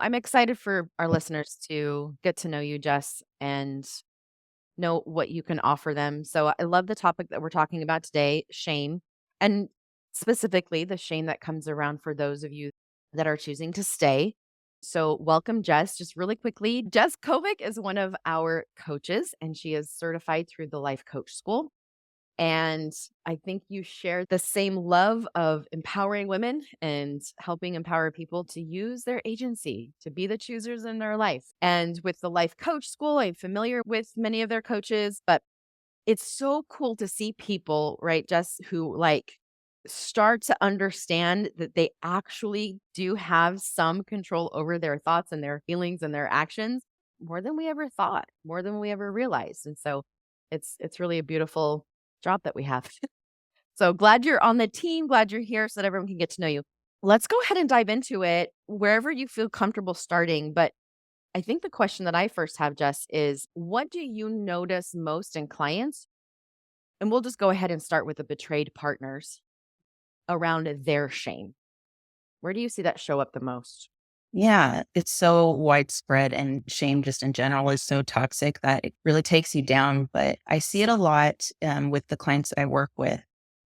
I'm excited for our listeners to get to know you, Jess, and know what you can offer them. So I love the topic that we're talking about today, shame, and specifically the shame that comes around for those of you that are choosing to stay. So, welcome, Jess. Just really quickly, Jess Kovic is one of our coaches, and she is certified through the Life Coach School. And I think you share the same love of empowering women and helping empower people to use their agency, to be the choosers in their life. And with the Life Coach School, I'm familiar with many of their coaches, but it's so cool to see people, right, Jess, who start to understand that they actually do have some control over their thoughts and their feelings and their actions more than we ever thought, more than we ever realized. And so it's really a beautiful job that we have. So glad you're on the team, glad you're here so that everyone can get to know you. Let's go ahead and dive into it wherever you feel comfortable starting. But I think the question that I first have, Jess, is what do you notice most in clients? And we'll just go ahead and start with the betrayed partners around their shame. Where do you see that show up the most? Yeah, it's so widespread and shame just in general is so toxic that it really takes you down. But I see it a lot with the clients I work with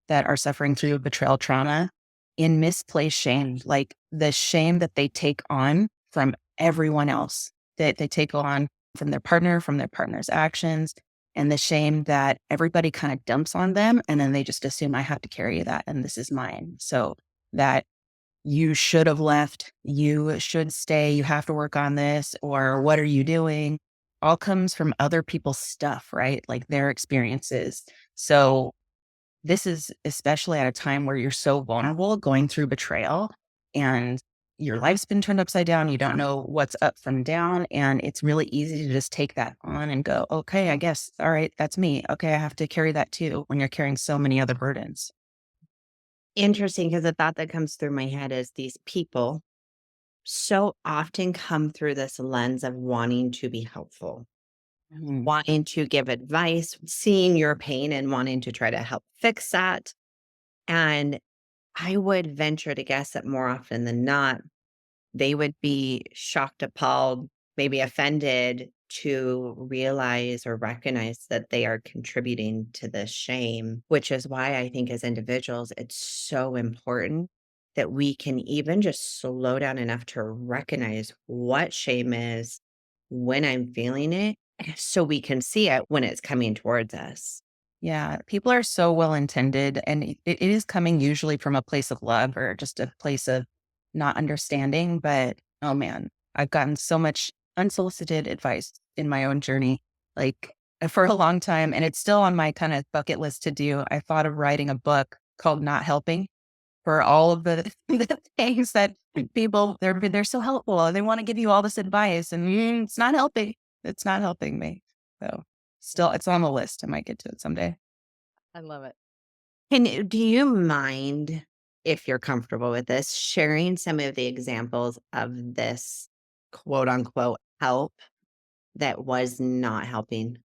that are suffering through betrayal trauma in misplaced shame, like the shame that they take on from everyone else, that they take on from their partner's actions, and the shame that everybody kind of dumps on them. And then they just assume I have to carry that and this is mine. So that you should have left, you should stay, you have to work on this, or what are you doing? All comes from other people's stuff, right? Like their experiences. So this is especially at a time where you're so vulnerable going through betrayal and your life's been turned upside down. You don't know what's up from down. And it's really easy to just take that on and go, okay, I guess, all right, that's me. Okay, I have to carry that too when you're carrying so many other burdens. Interesting, because the thought that comes through my head is these people so often come through this lens of wanting to be helpful, Mhm. wanting to give advice, seeing your pain and wanting to try to help fix that. And I would venture to guess that more often than not, they would be shocked, appalled, maybe offended to realize or recognize that they are contributing to this shame, which is why I think as individuals, it's so important that we can even just slow down enough to recognize what shame is when I'm feeling it so we can see it when it's coming towards us. Yeah, people are so well intended, and it is coming usually from a place of love or just a place of not understanding. But oh man, I've gotten so much unsolicited advice in my own journey, like for a long time, and it's still on my kind of bucket list to do. I thought of writing a book called Not Helping for all of the, the things that people they're so helpful and they want to give you all this advice, and it's not helping. It's not helping me. So still, it's on the list. I might get to it someday. I love it. Do you mind, if you're comfortable with this, sharing some of the examples of this quote unquote help that was not helping?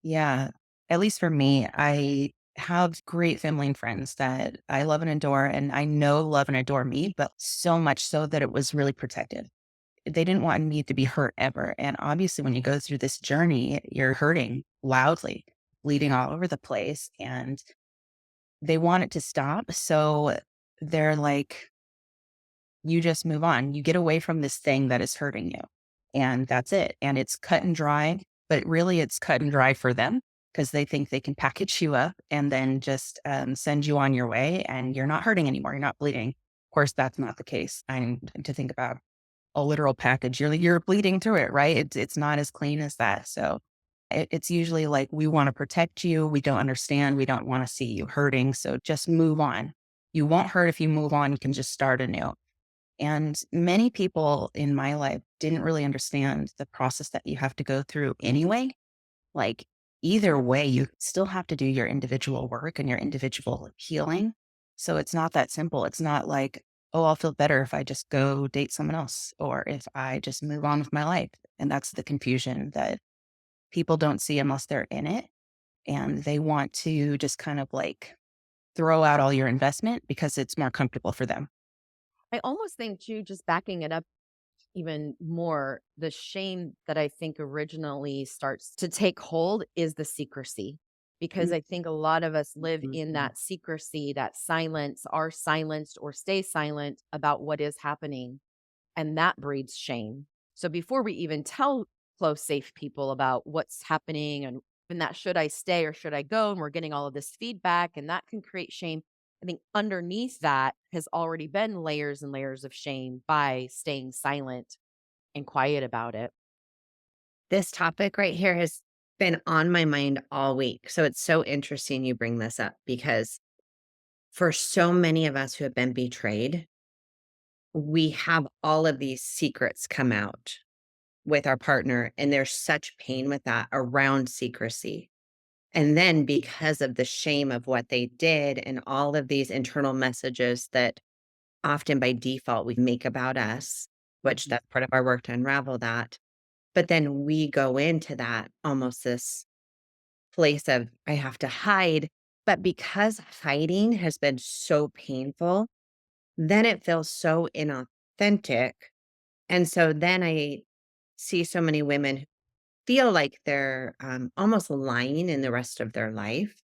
Yeah, at least for me, I have great family and friends that I love and adore, and I know love and adore me, but so much so that it was really protective. They didn't want me to be hurt ever. And obviously, when you go through this journey, you're hurting loudly, bleeding all over the place, and they want it to stop. So they're like, you just move on. You get away from this thing that is hurting you. And that's it. And it's cut and dry, but really it's cut and dry for them because they think they can package you up and then just send you on your way and you're not hurting anymore. You're not bleeding. Of course, that's not the case. I'm to think about a literal package. You're bleeding through it, right? It's not as clean as that. So it's usually like we want to protect you. We don't understand. We don't want to see you hurting. So just move on. You won't hurt if you move on. You can just start anew. And many people in my life didn't really understand the process that you have to go through anyway. Like, either way, you still have to do your individual work and your individual healing. So it's not that simple. It's not like, oh, I'll feel better if I just go date someone else or if I just move on with my life. And that's the confusion that people don't see unless they're in it. And they want to just kind of like throw out all your investment because it's more comfortable for them. I almost think too, just backing it up even more, the shame that I think originally starts to take hold is the secrecy. Because I think a lot of us live in Mhm. that secrecy, that silence, are silenced or stay silent about what is happening. And that breeds shame. So before we even tell close, safe people about what's happening and that should I stay or should I go, and we're getting all of this feedback, and that can create shame. I think underneath that has already been layers and layers of shame by staying silent and quiet about it. This topic right here has been on my mind all week. So it's so interesting you bring this up because for so many of us who have been betrayed, we have all of these secrets come out with our partner, and there's such pain with that around secrecy. And then because of the shame of what they did and all of these internal messages that often by default we make about us, which Mhm. that's part of our work to unravel that. But then we go into that almost this place of I have to hide. But because hiding has been so painful, then it feels so inauthentic. And so then I see so many women who feel like they're almost lying in the rest of their life.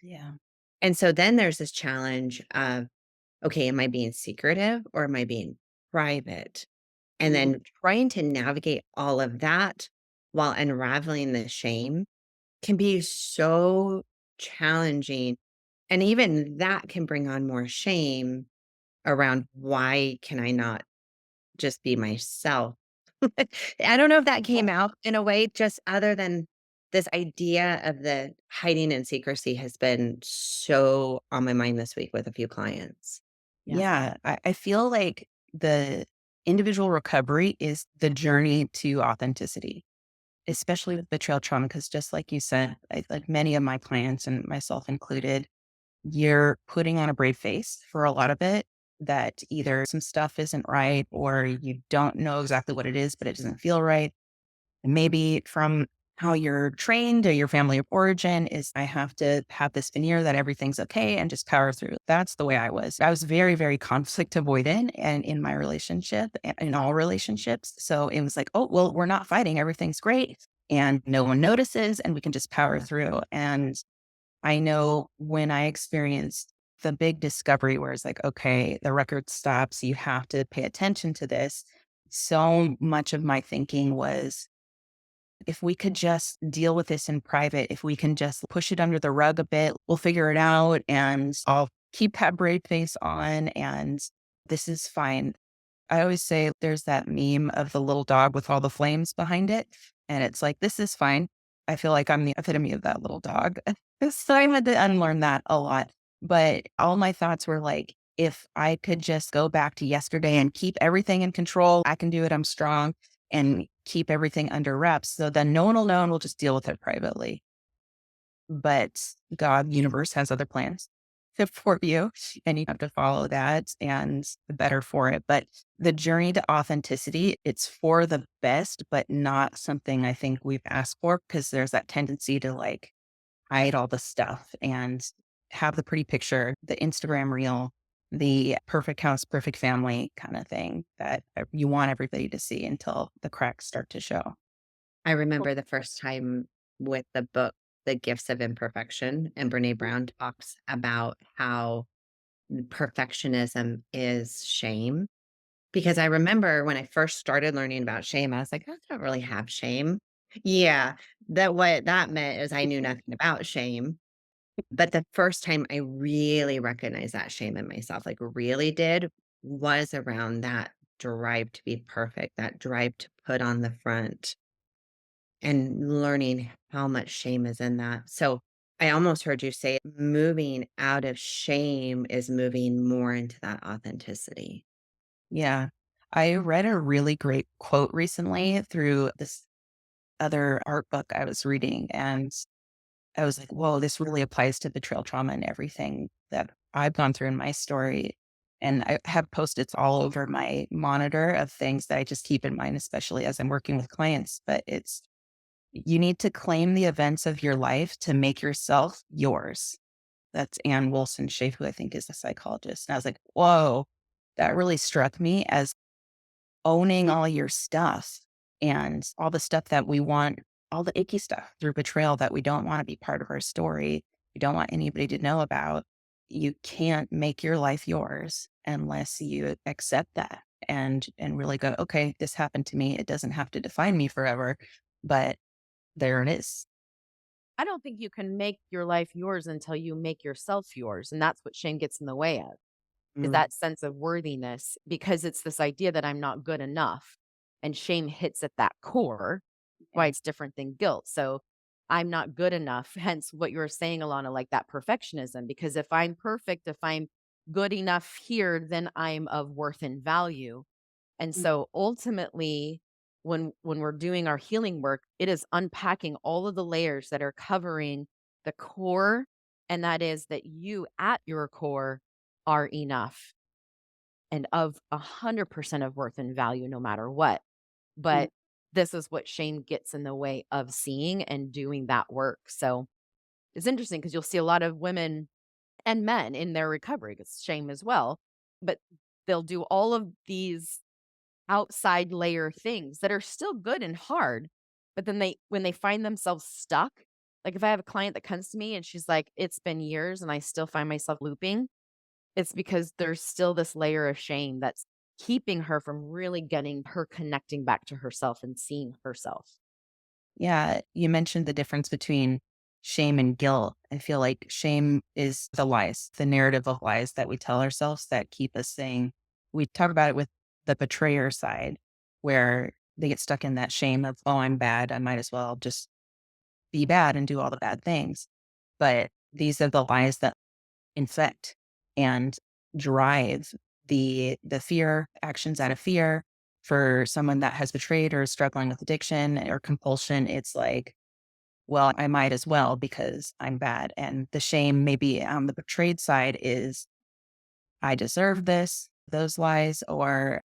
Yeah. And so then there's this challenge of, okay, am I being secretive or am I being private? And Mm. then trying to navigate all of that while unraveling the shame can be so challenging. And even that can bring on more shame around why can I not just be myself? I don't know if that came out in a way, just other than this idea of the hiding and secrecy has been so on my mind this week with a few clients. Yeah. Yeah. I feel like the individual recovery is the journey to authenticity, especially with betrayal trauma. Cause just like you said, like many of my clients and myself included, you're putting on a brave face for a lot of it that either some stuff isn't right or you don't know exactly what it is, but it doesn't feel right. And maybe from how you're trained or your family of origin is I have to have this veneer that everything's okay and just power through. That's the way I was. I was very, very conflict avoidant and in my relationship and in all relationships. So it was like, oh, well, we're not fighting. Everything's great. And no one notices and we can just power through. And I know when I experienced the big discovery where it's like, okay, the record stops, you have to pay attention to this. So much of my thinking was, if we could just deal with this in private, if we can just push it under the rug a bit, we'll figure it out and I'll keep that brave face on and this is fine. I always say there's that meme of the little dog with all the flames behind it. And it's like, this is fine. I feel like I'm the epitome of that little dog. So I had to unlearn that a lot. But all my thoughts were like, if I could just go back to yesterday and keep everything in control, I can do it. I'm strong and keep everything under wraps. So then no one will know and we'll just deal with it privately. But God, universe has other plans for you and you have to follow that and the better for it. But the journey to authenticity, it's for the best, but not something I think we've asked for because there's that tendency to like hide all the stuff and have the pretty picture, the Instagram reel, the perfect house, perfect family kind of thing that you want everybody to see until the cracks start to show. I remember the first time with the book, The Gifts of Imperfection, and Brene Brown talks about how perfectionism is shame. Because I remember when I first started learning about shame, I was like, I don't really have shame. Yeah, that what that meant is I knew nothing about shame. But the first time I really recognized that shame in myself, like really did, was around that drive to be perfect, that drive to put on the front and learning how much shame is in that. So I almost heard you say moving out of shame is moving more into that authenticity. Yeah. I read a really great quote recently through this other art book I was reading. And I was like, whoa, this really applies to betrayal trauma and everything that I've gone through in my story. And I have post-its all over my monitor of things that I just keep in mind, especially as I'm working with clients. But it's, you need to claim the events of your life to make yourself yours. That's Ann Wilson Schaaf, who I think is a psychologist. And I was like, whoa, that really struck me as owning all your stuff and all the stuff that we want, all the icky stuff through betrayal that we don't want to be part of our story, we don't want anybody to know about. You can't make your life yours unless you accept that and really go, okay, this happened to me. It doesn't have to define me forever, but there it is. I don't think you can make your life yours until you make yourself yours, and that's what shame gets in the way of, is Mm, that sense of worthiness, because it's this idea that I'm not good enough, and shame hits at that core, why yeah. it's different than guilt. So, I'm not good enough, hence what you were saying, Alana, like that perfectionism, because if I'm perfect, if I'm good enough here, then I'm of worth and value. And Mm, so ultimately, when we're doing our healing work, it is unpacking all of the layers that are covering the core, and that is that you at your core are enough and of 100% of worth and value no matter what. mm. But this is what shame gets in the way of seeing and doing that work. So it's interesting because you'll see a lot of women and men in their recovery, it's shame as well, but they'll do all of these outside layer things that are still good and hard. But then when they find themselves stuck, like if I have a client that comes to me and she's like, it's been years and I still find myself looping, it's because there's still this layer of shame that's keeping her from really getting her connecting back to herself and seeing herself. Yeah, you mentioned the difference between shame and guilt. I feel like shame is the lies, the narrative of lies that we tell ourselves that keep us saying, we talk about it with the betrayer side, where they get stuck in that shame of, oh, I'm bad. I might as well just be bad and do all the bad things. But these are the lies that infect and drive the fear actions out of fear. For someone that has betrayed or is struggling with addiction or compulsion, it's like, well, I might as well because I'm bad. And the shame maybe on the betrayed side is, I deserve this, those lies, or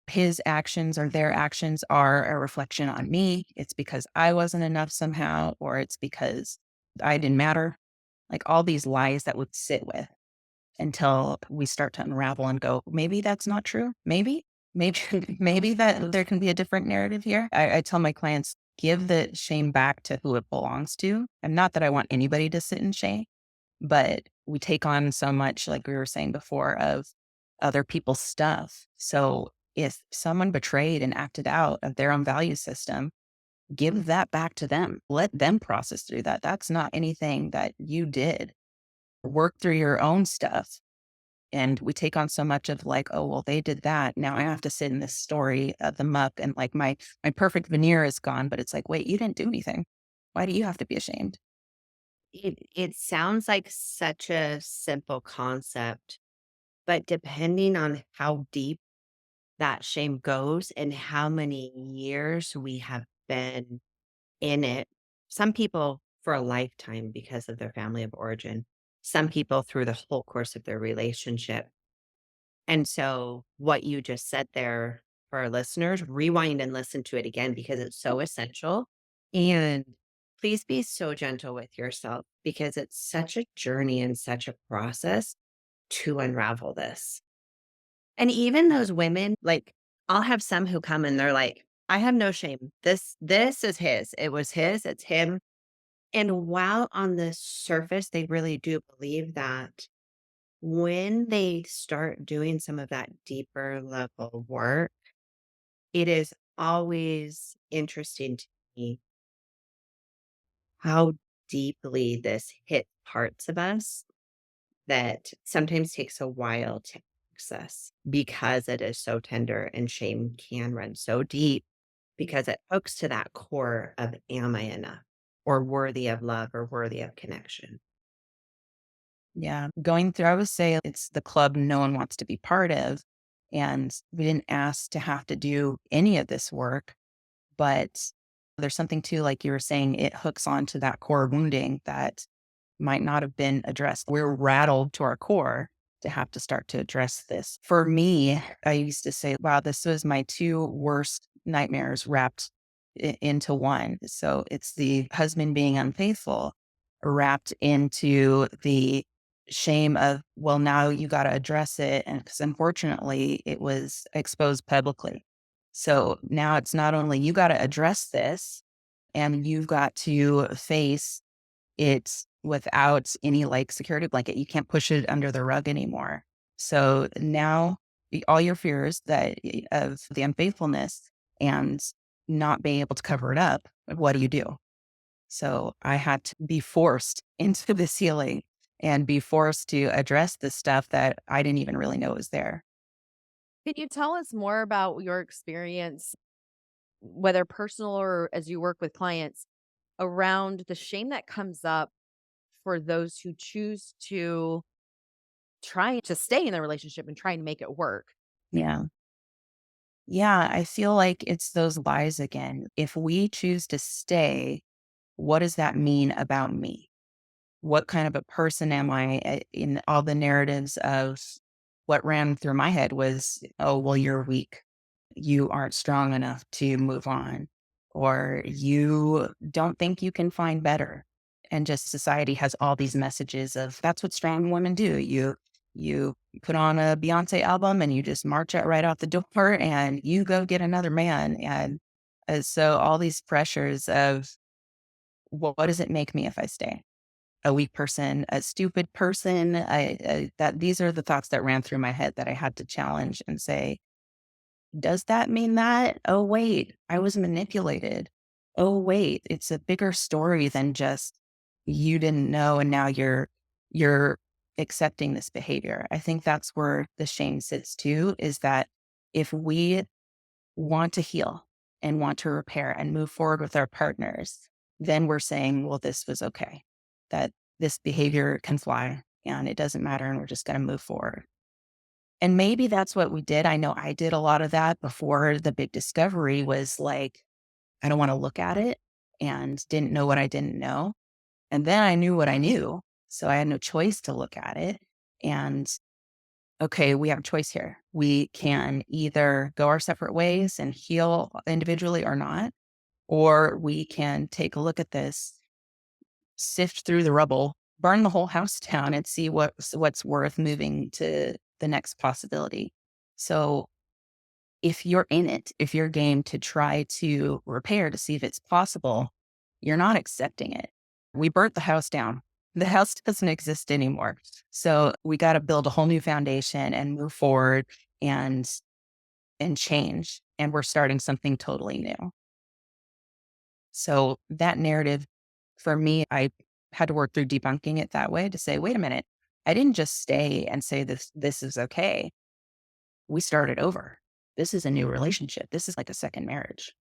his actions or their actions are a reflection on me. It's because I wasn't enough somehow, or it's because I didn't matter. Like all these lies that would sit with until we start to unravel and go, maybe that's not true. Maybe, maybe that there can be a different narrative here. I tell my clients, give the shame back to who it belongs to. And not that I want anybody to sit in shame, but we take on so much, like we were saying before, of other people's stuff. So if someone betrayed and acted out of their own value system, give that back to them. Let them process through that. That's not anything that you did. Work through your own stuff. And we take on so much of like, oh, well, they did that. Now I have to sit in this story of the muck and like my perfect veneer is gone. But it's like, wait, you didn't do anything. Why do you have to be ashamed? It sounds like such a simple concept, but depending on how deep that shame goes and how many years we have been in it, some people for a lifetime because of their family of origin, some people through the whole course of their relationship. And so, what you just said there for our listeners, rewind and listen to it again because it's so essential. And please be so gentle with yourself because it's such a journey and such a process to unravel this. And even those women, like I'll have some who come and they're like, I have no shame. This is his. It was his, it's him. And while on the surface they really do believe that, when they start doing some of that deeper level work, it is always interesting to me how deeply this hit parts of us that sometimes takes a while to access because it is so tender and shame can run so deep because it hooks to that core of am I enough or worthy of love or worthy of connection. Yeah. Going through, I would say it's the club no one wants to be part of. And we didn't ask to have to do any of this work. But there's something too, like you were saying, it hooks onto that core wounding that might not have been addressed. We're rattled to our core to have to start to address this. For me, I used to say, wow, this was my two worst nightmares wrapped into one. So it's the husband being unfaithful wrapped into the shame of, well, now you got to address it. And because unfortunately, it was exposed publicly. So now it's not only you got to address this and you've got to face it without any like security blanket. You can't push it under the rug anymore. So now all your fears of the unfaithfulness and not being able to cover it up, what do you do? So I had to be forced into this healing and be forced to address the stuff that I didn't even really know was there. Can you tell us more about your experience, whether personal or as you work with clients, around the shame that comes up for those who choose to try to stay in the relationship and try and make it work? Yeah. Yeah. I feel like it's those lies again. If we choose to stay, what does that mean about me? What kind of a person am I? In all the narratives of what ran through my head was, oh, well, you're weak. You aren't strong enough to move on, or you don't think you can find better. And just society has all these messages of that's what strong women do. You put on a Beyonce album and you just march it right out the door and you go get another man. And so all these pressures of, well, what does it make me if I stay? A weak person, a stupid person. That these are the thoughts that ran through my head that I had to challenge and say, does that mean that? Oh, wait, I was manipulated. Oh, wait, it's a bigger story than just you didn't know and now you're accepting this behavior. I think that's where the shame sits too, is that if we want to heal and want to repair and move forward with our partners, then we're saying, well, this was okay, that this behavior can fly and it doesn't matter. And we're just going to move forward. And maybe that's what we did. I know I did a lot of that before the big discovery was like, I don't want to look at it and didn't know what I didn't know. And then I knew what I knew. So I had no choice to look at it. And okay, we have a choice here. We can either go our separate ways and heal individually or not, or we can take a look at this, sift through the rubble, burn the whole house down and see what's worth moving to the next possibility. So if you're in it, if you're game to try to repair to see if it's possible, you're not accepting it. We burnt the house down. The house doesn't exist anymore. So we got to build a whole new foundation and move forward and change. And we're starting something totally new. So that narrative for me, I had to work through debunking it that way to say, wait a minute, I didn't just stay and say this is okay. We started over. This is a new relationship. This is like a second marriage.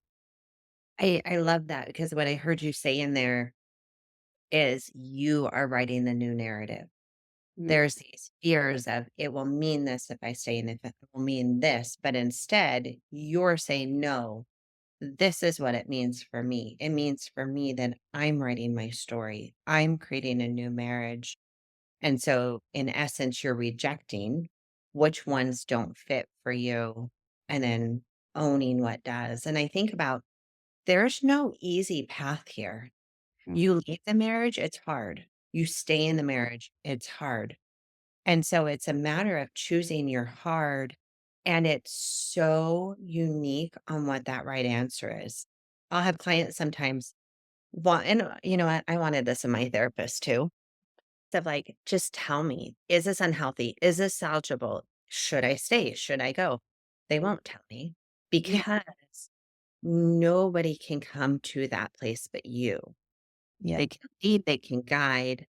I love that because what I heard you say in there is you are writing the new narrative. Mm. There's these fears of it will mean this if I stay and if it will mean this, but instead you're saying, no, this is what it means for me. It means for me that I'm writing my story. I'm creating a new marriage. And so, in essence, you're rejecting which ones don't fit for you and then owning what does. And I think about there's no easy path here. Mm. You leave the marriage, it's hard. You stay in the marriage, it's hard. And so it's a matter of choosing your hard. And it's so unique on what that right answer is. I'll have clients sometimes want, and you know what? I wanted this in my therapist too. Of like, just tell me, is this unhealthy? Is this salvageable? Should I stay? Should I go? They won't tell me Yeah. because nobody can come to that place but you. Yeah. They can lead, they can guide,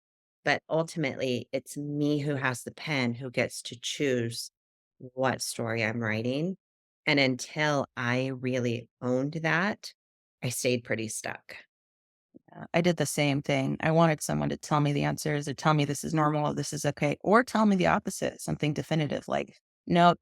but ultimately it's me who has the pen who gets to choose what story I'm writing. And until I really owned that, I stayed pretty stuck. I did the same thing. I wanted someone to tell me the answers or tell me this is normal, this is okay, or tell me the opposite, something definitive like, no,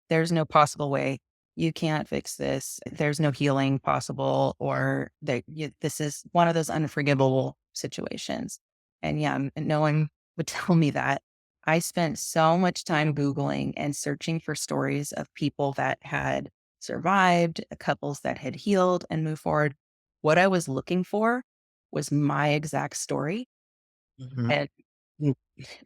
there's no possible way. You can't fix this. There's no healing possible, or this is one of those unforgivable situations. And yeah, no one would tell me that. I spent so much time Googling and searching for stories of people that had survived, couples that had healed and moved forward. What I was looking for was my exact story. Mhm. And Mm.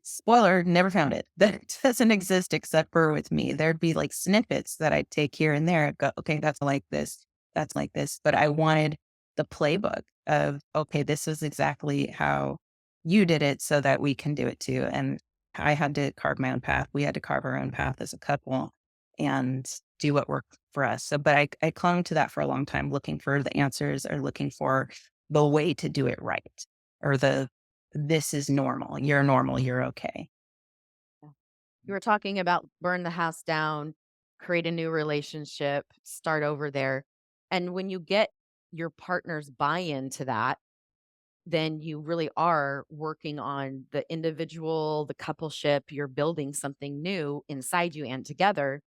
Spoiler, never found it. That doesn't exist except for with me. There'd be like snippets that I'd take here and there. I'd go, okay, that's like this. That's like this. But I wanted the playbook of, okay, this is exactly how you did it so that we can do it too. And I had to carve my own path. We had to carve our own path as a couple and do what worked for us. So, but I clung to that for a long time, looking for the answers or looking for the way to do it right or the this is normal, you're okay. Yeah. You were talking about burn the house down, create a new relationship, start over there. And when you get your partner's buy-in to that, then you really are working on the individual, the coupleship, you're building something new inside you and together.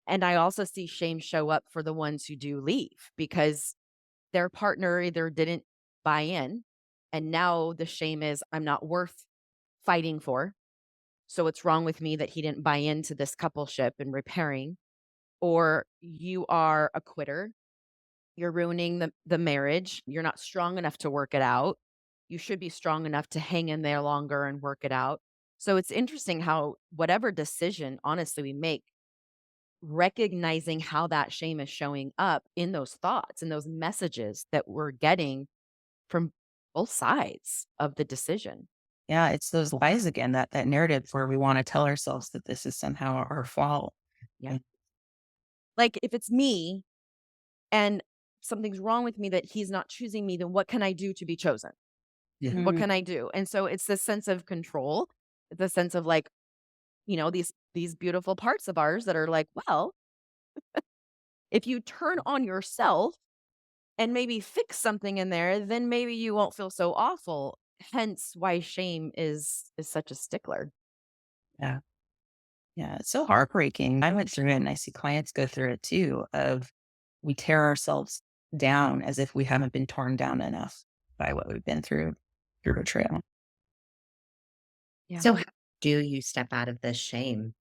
And I also see shame show up for the ones who do leave because their partner either didn't buy in, and now the shame is, I'm not worth fighting for. So what's wrong with me that he didn't buy into this coupleship and repairing? Or you are a quitter. You're ruining the marriage. You're not strong enough to work it out. You should be strong enough to hang in there longer and work it out. So it's interesting how whatever decision honestly we make, recognizing how that shame is showing up in those thoughts and those messages that we're getting from both sides of the decision. Yeah, it's those lies again, that narrative where we wanna tell ourselves that this is somehow our fault. Yeah. And Like if it's me and something's wrong with me that he's not choosing me, then what can I do to be chosen? yeah. What can I do? And so it's this sense of control, the sense of like, these beautiful parts of ours that are like, well, if you turn on yourself and maybe fix something in there, then maybe you won't feel so awful. Hence why shame is such a stickler. Yeah. Yeah, it's so heartbreaking. I went through it and I see clients go through it too of we tear ourselves down as if we haven't been torn down enough by what we've been through betrayal. Yeah. So, how do you step out of this shame?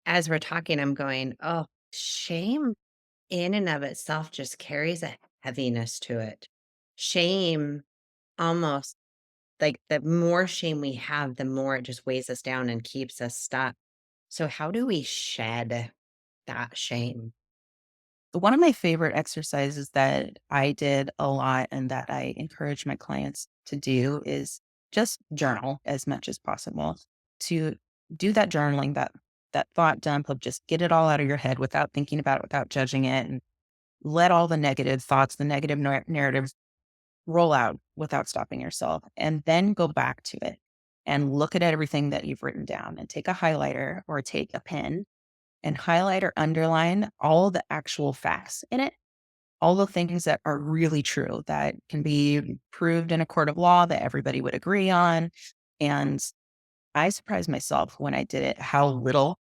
As we're talking, I'm going, oh, shame in and of itself just carries a heaviness to it. Shame almost like the more shame we have, the more it just weighs us down and keeps us stuck. So, how do we shed that shame? One of my favorite exercises that I did a lot and that I encourage my clients to do is just journal as much as possible. To do that journaling, that thought dump of just get it all out of your head without thinking about it, without judging it, and let all the negative thoughts, the negative narratives roll out without stopping yourself, and then go back to it and look at everything that you've written down and take a highlighter or take a pen and highlight or underline all the actual facts in it, all the things that are really true that can be proved in a court of law that everybody would agree on. And I surprised myself when I did it how little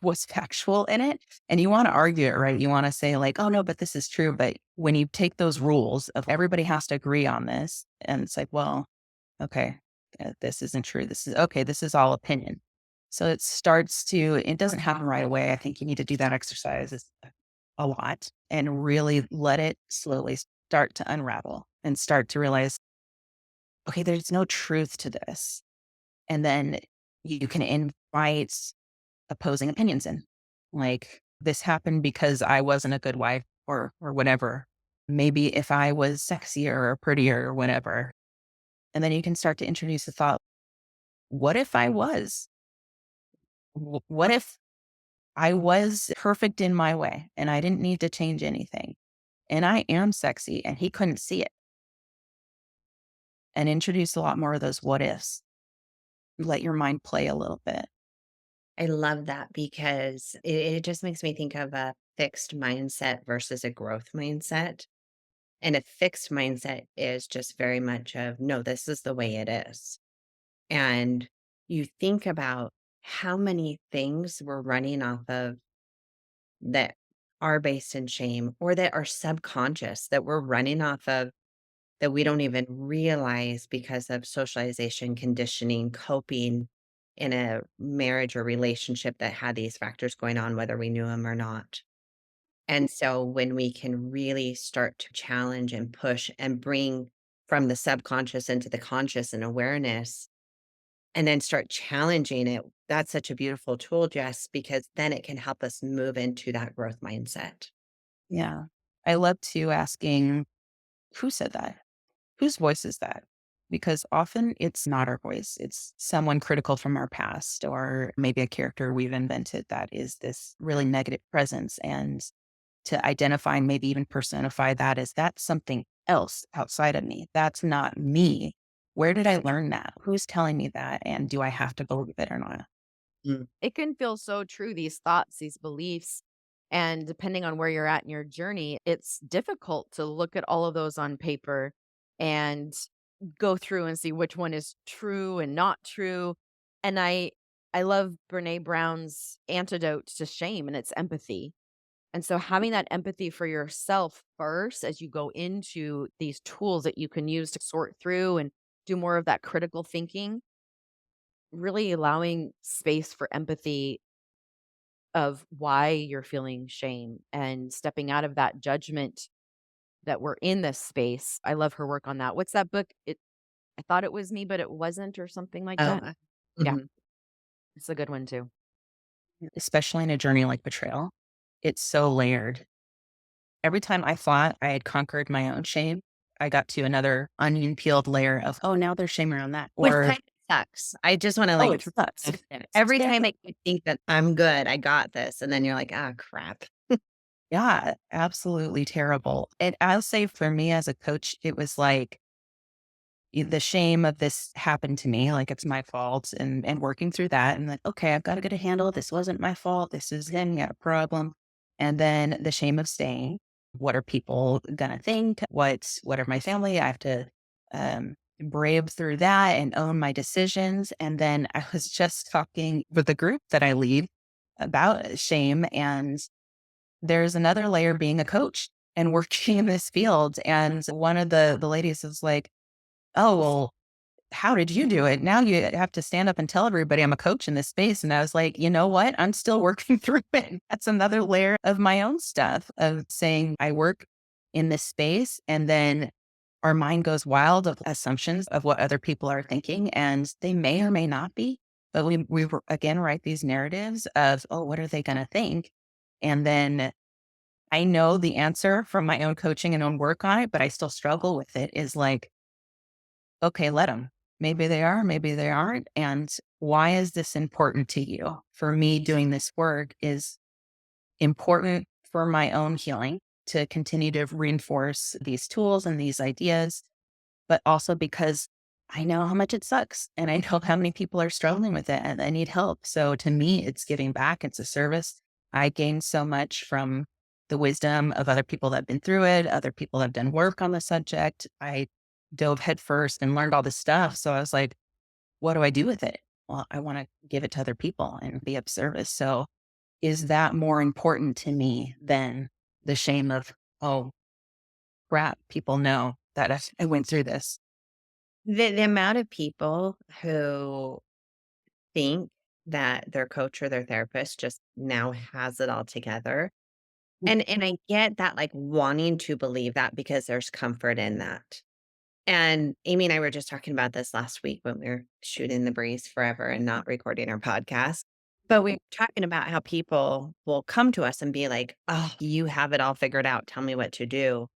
was factual in it. And you want to argue it, right? You want to say, like, oh, no, but this is true. But when you take those rules of everybody has to agree on this, and it's like, well, okay, this isn't true. This is okay. This is all opinion. So it doesn't happen right away. I think you need to do that exercise a lot and really let it slowly start to unravel and start to realize, okay, there's no truth to this. And then you can invite opposing opinions in. Like, this happened because I wasn't a good wife or whatever. Maybe if I was sexier or prettier or whatever. And then you can start to introduce the thought, what if I was? What if I was perfect in my way and I didn't need to change anything? And I am sexy and he couldn't see it, and introduce a lot more of those what ifs. Let your mind play a little bit. I love that because it just makes me think of a fixed mindset versus a growth mindset. And a fixed mindset is just very much of, no, this is the way it is. And you think about how many things we're running off of that are based in shame or that are subconscious that we're running off of that we don't even realize because of socialization, conditioning, coping in a marriage or relationship that had these factors going on, whether we knew them or not. And so when we can really start to challenge and push and bring from the subconscious into the conscious and awareness, and then start challenging it. That's such a beautiful tool, Jess, because then it can help us move into that growth mindset. Yeah. I love to asking, who said that? Whose voice is that? Because often it's not our voice. It's someone critical from our past, or maybe a character we've invented that is this really negative presence. And to identify and maybe even personify that as that's something else outside of me. That's not me. Where did I learn that? Who's telling me that? And do I have to believe it or not? Mm. It can feel so true, these thoughts, these beliefs. And depending on where you're at in your journey, it's difficult to look at all of those on paper and go through and see which one is true and not true. And I love Brene Brown's antidote to shame, and it's empathy. And so having that empathy for yourself first as you go into these tools that you can use to sort through and do more of that critical thinking, really allowing space for empathy of why you're feeling shame and stepping out of that judgment that we're in this space. I love her work on that. What's that book? I thought it was me, but it wasn't, or something like Oh, that. Yeah, mhm. it's a good one too. Especially in a journey like betrayal. It's so layered. Every time I thought I had conquered my own shame, I got to another onion peeled layer of, oh, now there's shame around that. Which Or, kind of sucks. I just wanna, oh, like, it sucks. every Yeah. time you think that I'm good, I got this, and then you're like, "Ah, crap." Yeah, absolutely terrible. And I'll say for me as a coach, it was like the shame of this happened to me, like it's my fault, and working through that and like, okay, I've got to get a handle. This wasn't my fault. This is him. You got a problem. And then the shame of staying. What are people gonna think? What are my family? I have to brave through that and own my decisions. And then I was just talking with the group that I lead about shame, and there's another layer being a coach and working in this field. And one of the ladies is like, oh, well, how did you do it? Now you have to stand up and tell everybody I'm a coach in this space. And I was like, you know what? I'm still working through it. That's another layer of my own stuff of saying I work in this space. And then our mind goes wild of assumptions of what other people are thinking. And they may or may not be. But again write these narratives of, oh, what are they going to think? And then I know the answer from my own coaching and own work on it, but I still struggle with it is like, okay, let them. Maybe they are, maybe they aren't. And why is this important to you? For me, doing this work is important for my own healing to continue to reinforce these tools and these ideas, but also because I know how much it sucks and I know how many people are struggling with it and I need help. So to me, it's giving back, it's a service. I gain so much from the wisdom of other people that have been through it, other people that have done work on the subject. I dove headfirst and learned all this stuff. So I was like, what do I do with it? Well, I want to give it to other people and be of service. So is that more important to me than the shame of, oh, crap, people know that I went through this? The amount of people who think that their coach or their therapist just now has it all together, and I get that, like, wanting to believe that because there's comfort in that. And Amy and I were just talking about this last week when we were shooting the breeze forever and not recording our podcast. But we were talking about how people will come to us and be like, "Oh, you have it all figured out. Tell me what to do."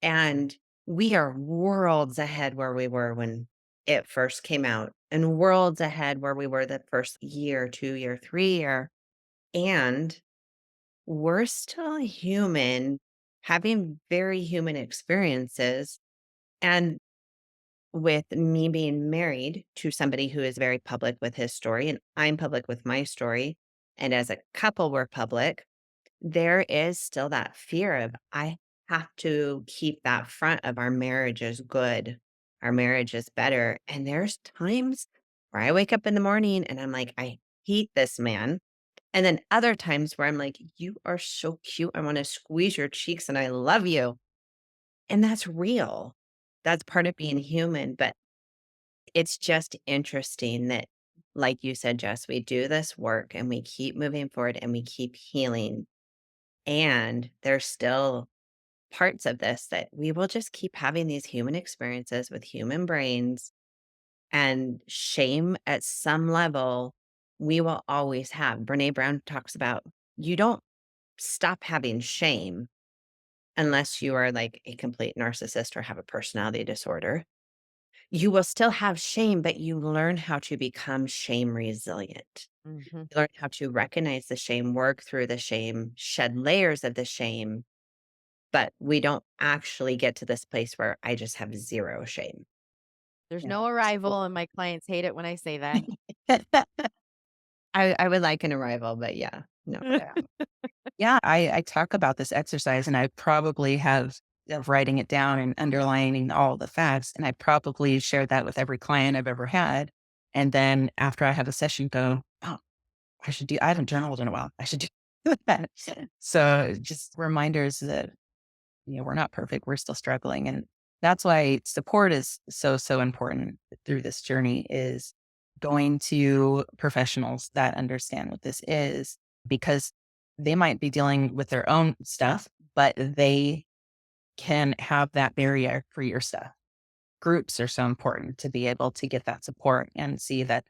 And we are worlds ahead where we were when it first came out, and worlds ahead where we were the first year, 2 year, 3 year. And we're still human, having very human experiences. And with me being married to somebody who is very public with his story, and I'm public with my story, and as a couple, we're public, there is still that fear of, I have to keep that front of our marriage is good, our marriage is better. And there's times where I wake up in the morning and I'm like, I hate this man. And then other times where I'm like, you are so cute. I want to squeeze your cheeks and I love you. And that's real. That's part of being human. But it's just interesting that, like you said, Jess, we do this work and we keep moving forward and we keep healing. And there's still parts of this that we will just keep having these human experiences with human brains. And shame at some level, we will always have. Brene Brown talks about you don't stop having shame unless you are like a complete narcissist or have a personality disorder. You will still have shame, but you learn how to become shame resilient. Mhm. You learn how to recognize the shame, work through the shame, shed layers of the shame, but we don't actually get to this place where I just have zero shame. There's Yeah. no arrival, and my clients hate it when I say that. I would like an arrival, but yeah, no. Yeah. Yeah, I talk about this exercise and I probably have of writing it down and underlining all the facts. And I probably shared that with every client I've ever had. And then after I have a session go, oh, I haven't journaled in a while. I should do that. So just reminders that, we're not perfect. We're still struggling. And that's why support is so, so important through this journey is going to professionals that understand what this is because they might be dealing with their own stuff, but they can have that barrier for your stuff. Groups are so important to be able to get that support and see that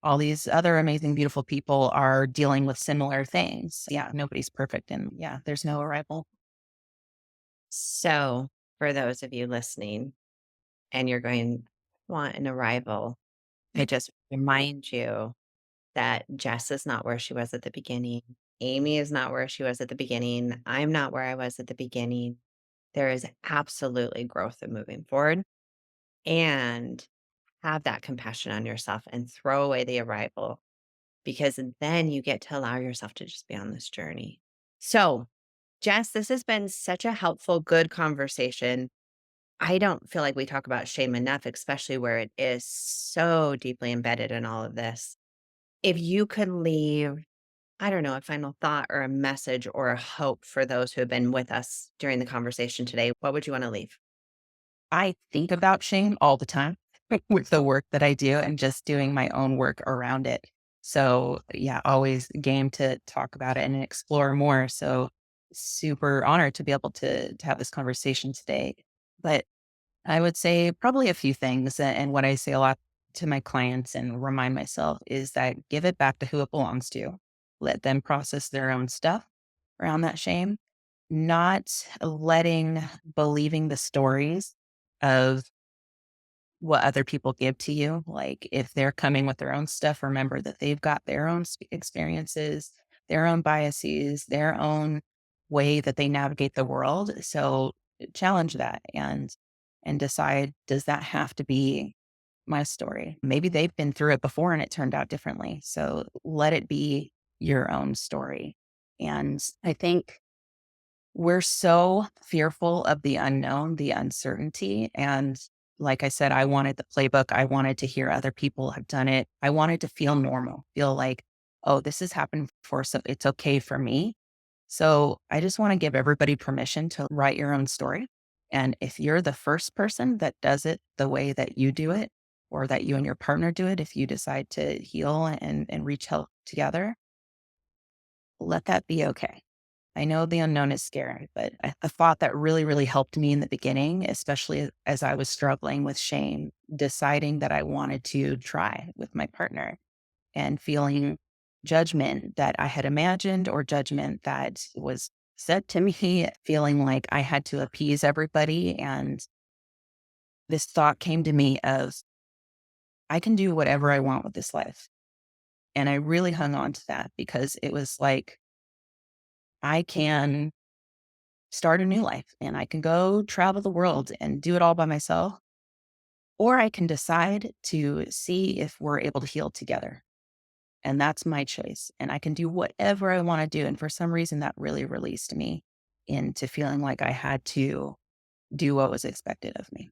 all these other amazing, beautiful people are dealing with similar things. Yeah, nobody's perfect. And yeah, there's no arrival. So, for those of you listening and you're going, want an arrival, I just remind you that Jess is not where she was at the beginning. Amie is not where she was at the beginning. I'm not where I was at the beginning. There is absolutely growth and moving forward. And have that compassion on yourself and throw away the arrival because then you get to allow yourself to just be on this journey. So, Jess, this has been such a helpful, good conversation. I don't feel like we talk about shame enough, especially where it is so deeply embedded in all of this. If you could leave, I don't know, a final thought or a message or a hope for those who have been with us during the conversation today, what would you want to leave? I think about shame all the time with the work that I do and just doing my own work around it. So, yeah, always game to talk about it and explore more. So, super honored to be able to have this conversation today. But I would say probably a few things. And what I say a lot to my clients and remind myself is that give it back to who it belongs to. Let them process their own stuff around that shame, not believing the stories of what other people give to you. Like if they're coming with their own stuff, remember that they've got their own experiences, their own biases, their own way that they navigate the world. So challenge that and decide, does that have to be my story? Maybe they've been through it before and it turned out differently. So let it be your own story. And I think we're so fearful of the unknown, the uncertainty. And like I said, I wanted the playbook. I wanted to hear other people have done it. I wanted to feel normal, feel like, oh, this has happened before. So it's okay for me. So I just want to give everybody permission to write your own story. And if you're the first person that does it the way that you do it, or that you and your partner do it, if you decide to heal and reach help together, let that be okay. I know the unknown is scary, but a thought that really, really helped me in the beginning, especially as I was struggling with shame, deciding that I wanted to try with my partner and feeling judgment that I had imagined or judgment that was said to me, feeling like I had to appease everybody. And this thought came to me of, I can do whatever I want with this life. And I really hung on to that because it was like, I can start a new life and I can go travel the world and do it all by myself. Or I can decide to see if we're able to heal together. And that's my choice. And I can do whatever I want to do. And for some reason, that really released me into feeling like I had to do what was expected of me.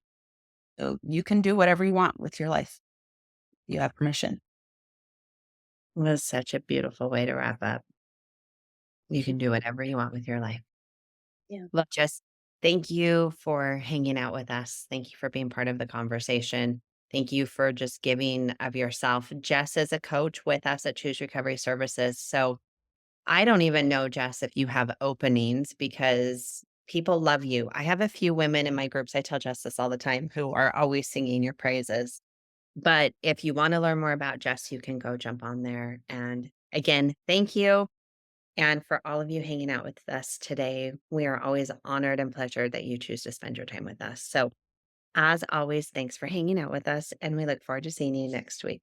So you can do whatever you want with your life. You have permission. It was such a beautiful way to wrap up. You can do whatever you want with your life. Yeah. Look, just thank you for hanging out with us. Thank you for being part of the conversation. Thank you for just giving of yourself. Jess is a coach with us at Choose Recovery Services. So I don't even know, Jess, if you have openings because people love you. I have a few women in my groups. I tell Jess this all the time who are always singing your praises. But if you wanna learn more about Jess, you can go jump on there, and again, thank you, and for all of you hanging out with us today. We are always honored and pleasured that you choose to spend your time with us. So, as always, thanks for hanging out with us, and we look forward to seeing you next week.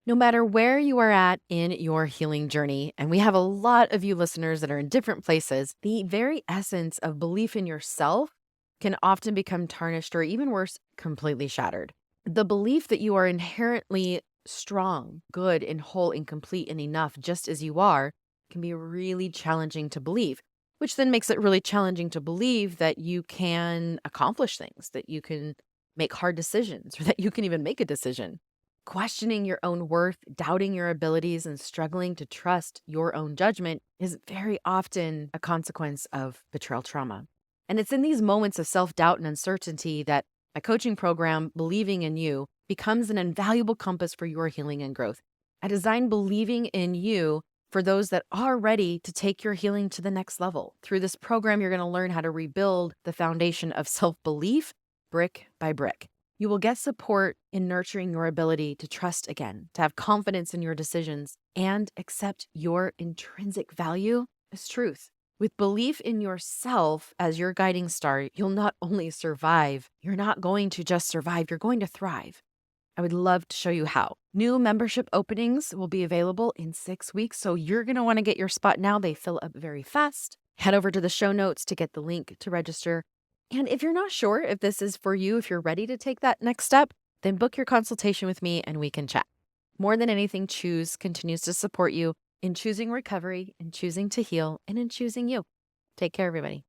No matter where you are at in your healing journey, and we have a lot of you listeners that are in different places, the very essence of belief in yourself can often become tarnished or even worse, completely shattered. The belief that you are inherently strong, good, and whole and complete and enough just as you are can be really challenging to believe, which then makes it really challenging to believe that you can accomplish things, that you can make hard decisions, or that you can even make a decision. Questioning your own worth, doubting your abilities, and struggling to trust your own judgment is very often a consequence of betrayal trauma. And it's in these moments of self doubt and uncertainty that my coaching program, Believing in You, becomes an invaluable compass for your healing and growth. I designed Believing in You for those that are ready to take your healing to the next level. Through this program, you're going to learn how to rebuild the foundation of self belief brick by brick. You will get support in nurturing your ability to trust again, to have confidence in your decisions, and accept your intrinsic value as truth. With belief in yourself as your guiding star, you'll not only survive, you're not going to just survive, you're going to thrive. I would love to show you how. New membership openings will be available in 6 weeks, so you're going to want to get your spot now. They fill up very fast. Head over to the show notes to get the link to register. And if you're not sure if this is for you, if you're ready to take that next step, then book your consultation with me and we can chat. More than anything, Choose continues to support you in choosing recovery, in choosing to heal, and in choosing you. Take care, everybody.